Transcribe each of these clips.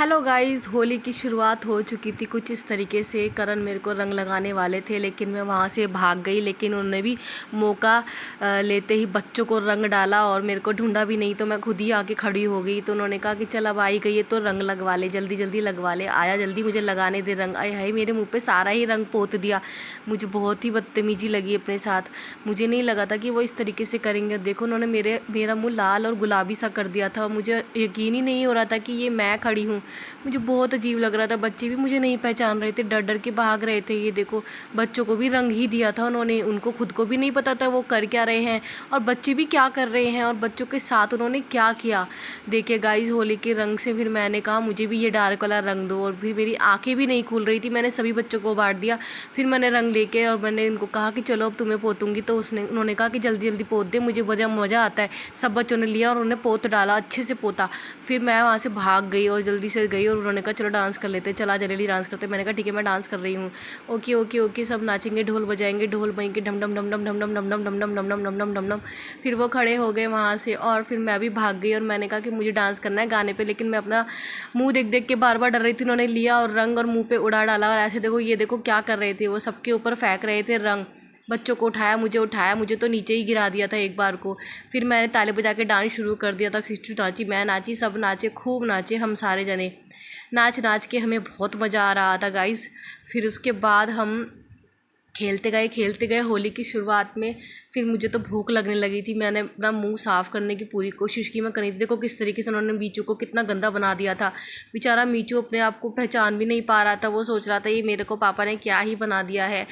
Hello guys, Holi की शुरुआत हो चुकी थी कुछ इस तरीके से। करण मेरे को रंग लगाने वाले थे लेकिन मैं वहाँ से भाग गई। लेकिन उन्होंने भी मौका लेते ही बच्चों को रंग डाला और मेरे को ढूंढा भी नहीं, तो मैं खुद ही आके खड़ी हो गई। तो उन्होंने कहा कि चल अब आई गई है तो रंग लगवा ले, जल्दी जल्दी लगवा ले, आया जल्दी मुझे लगाने दे रंग। आए हाय, मेरे मुँह पर सारा ही रंग पोत दिया। मुझे बहुत ही बदतमीजी लगी अपने साथ। मुझे नहीं लगा था कि वो इस तरीके से करेंगे। देखो उन्होंने मेरा मुँह लाल और गुलाबी सा कर दिया था। मुझे यकीन ही नहीं हो रहा था कि ये मैं खड़ी हूँ। मुझे बहुत अजीब लग रहा था। बच्चे भी मुझे नहीं पहचान रहे थे, डर डर के भाग रहे थे। ये देखो, बच्चों को भी रंग ही दिया था उन्होंने, उनको खुद को भी नहीं पता था वो कर क्या रहे हैं और बच्चे भी क्या कर रहे हैं और बच्चों के साथ उन्होंने क्या किया। देखिए गाइस, होली के रंग से फिर मैंने कहा मुझे भी ये डार्क वाला रंग दो, और फिर मेरी आंखें भी नहीं खुल रही थी। मैंने सभी बच्चों को बांट दिया। फिर मैंने रंग लेके और मैंने इनको कहा कि चलो अब तुम्हें पोतूंगी। तो उन्होंने कहा कि जल्दी जल्दी पोत दे, मुझे मज़ा आता है। सब बच्चों ने लिया और उन्होंने पोत डाला, अच्छे से पोता। फिर मैं वहाँ से भाग गई और जल्दी से गई और उन्होंने कहा चलो डांस कर लेते, चला जल्दी डांस करते। मैंने कहा ठीक है, मैं डांस कर रही हूँ। ओके ओके ओके, सब नाचेंगे, ढोल बजाएंगे, ढोल बजेंगे, डम डम डम डम डम डम डम डम डम डम डम डम डम डम डम डम। फिर वो खड़े हो गए वहाँ से और फिर मैं भी भाग गई और मैंने कहा कि मुझे डांस करना है गाने पे। लेकिन मैं अपना मुंह देख देख के बार बार डर रही थी। उन्होंने लिया और रंग और मुंह पे उड़ा डाला और ऐसे देखो, ये देखो क्या कर रहे थे, वो सबके ऊपर फेंक रहे थे रंग। बच्चों को उठाया, मुझे तो नीचे ही गिरा दिया था एक बार को। फिर मैंने ताली बजा के डांस शुरू कर दिया था। खिचू नाची, मैं नाची, सब नाचे, खूब नाचे हम सारे जने। नाच नाच के हमें बहुत मज़ा आ रहा था गाइस। फिर उसके बाद हम खेलते गए होली की शुरुआत में। फिर मुझे तो भूख लगने लगी थी। मैंने अपना मुंह साफ़ करने की पूरी कोशिश की, मैं करी थी। देखो किस तरीके से उन्होंने मीचू को कितना गंदा बना दिया था। बेचारा मीचू अपने आप को पहचान भी नहीं पा रहा था। वो सोच रहा था ये मेरे को पापा ने क्या ही बना दिया है।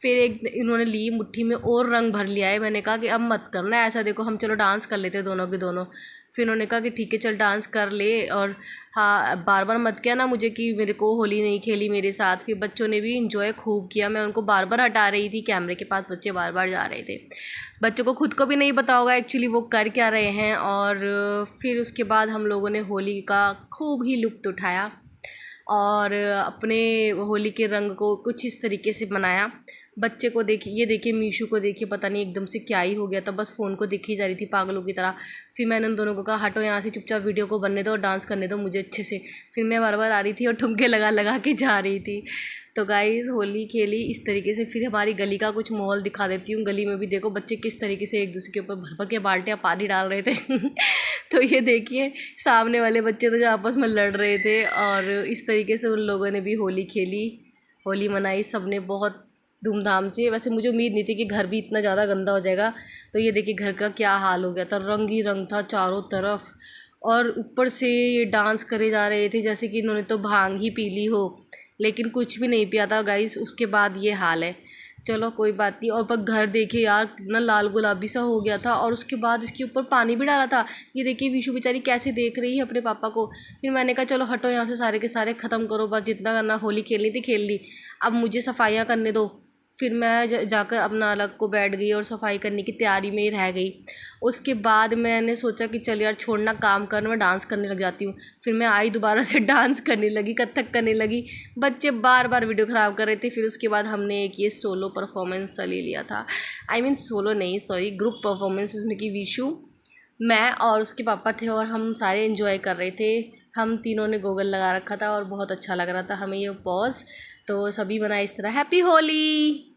फिर एक इन्होंने ली मुट्ठी में और रंग भर लिया है। मैंने कहा कि अब मत करना ऐसा, देखो हम चलो डांस कर लेते दोनों के दोनों। फिर उन्होंने कहा कि ठीक है चल डांस कर ले, और हाँ बार बार मत कहना मुझे कि मेरे को होली नहीं खेली मेरे साथ। फिर बच्चों ने भी इंजॉय खूब किया। मैं उनको बार बार हटा रही थी, कैमरे के पास बच्चे बार बार जा रहे थे। बच्चों को खुद को भी नहीं पता होगा एक्चुअली वो कर क्या रहे हैं। और फिर उसके बाद हम लोगों ने होली का खूब ही लुत्फ़ उठाया और अपने होली के रंग को कुछ इस तरीके से बनाया। बच्चे को देखिए, ये देखिए मीशू को देखिए, पता नहीं एकदम से क्या ही हो गया था, बस फ़ोन को देखी जा रही थी पागलों की तरह। फिर मैंने उन दोनों को कहा हटो यहाँ से, चुपचाप वीडियो को बनने दो और डांस करने दो मुझे अच्छे से। फिर मैं बार बार आ रही थी और ठुमके लगा लगा के जा रही थी। तो गाइज़, होली खेली इस तरीके से। फिर हमारी गली का कुछ माहौल दिखा देती हूँ। गली में भी देखो बच्चे किस तरीके से एक दूसरे के ऊपर भर भर के बाल्टियाँ पानी डाल रहे थे। तो ये देखिए, सामने वाले बच्चे तो जो आपस में लड़ रहे थे, और इस तरीके से उन लोगों ने भी होली खेली, होली मनाई सब ने बहुत धूमधाम से। वैसे मुझे उम्मीद नहीं थी कि घर भी इतना ज़्यादा गंदा हो जाएगा। तो ये देखिए घर का क्या हाल हो गया था, रंग ही रंग था चारों तरफ। और ऊपर से ये डांस करे जा रहे थे जैसे कि इन्होंने तो भांग ही पी ली हो, लेकिन कुछ भी नहीं पिया था गाइस। उसके बाद ये हाल है। चलो कोई बात नहीं। और पर घर देखिए यार, कितना लाल गुलाबी सा हो गया था, और उसके बाद इसके ऊपर पानी भी डाला था। ये देखिए विशु बेचारी कैसे देख रही है अपने पापा को। फिर मैंने कहा चलो हटो यहाँ से, सारे के सारे ख़त्म करो, बस जितना करना, होली खेलनी थी खेल ली, अब मुझे सफाइयाँ करने दो। फिर मैं जाकर अपना अलग को बैठ गई और सफाई करने की तैयारी में ही रह गई। उसके बाद मैंने सोचा कि चल यार छोड़ना, काम कर, मैं डांस करने लग जाती हूँ। फिर मैं आई दोबारा से डांस करने लगी, कथक करने लगी। बच्चे बार बार वीडियो ख़राब कर रहे थे। फिर उसके बाद हमने एक ये सोलो परफॉर्मेंस ले लिया था। आई मीन सोलो नहीं, सॉरी, ग्रुप परफॉर्मेंस, इसमें कि विशु, मैं और उसके पापा थे और हम सारे इन्जॉय कर रहे थे। हम तीनों ने गोगल लगा रखा था और बहुत अच्छा लग रहा था हमें ये पॉज। तो सभी बनाए इस तरह, हैप्पी होली।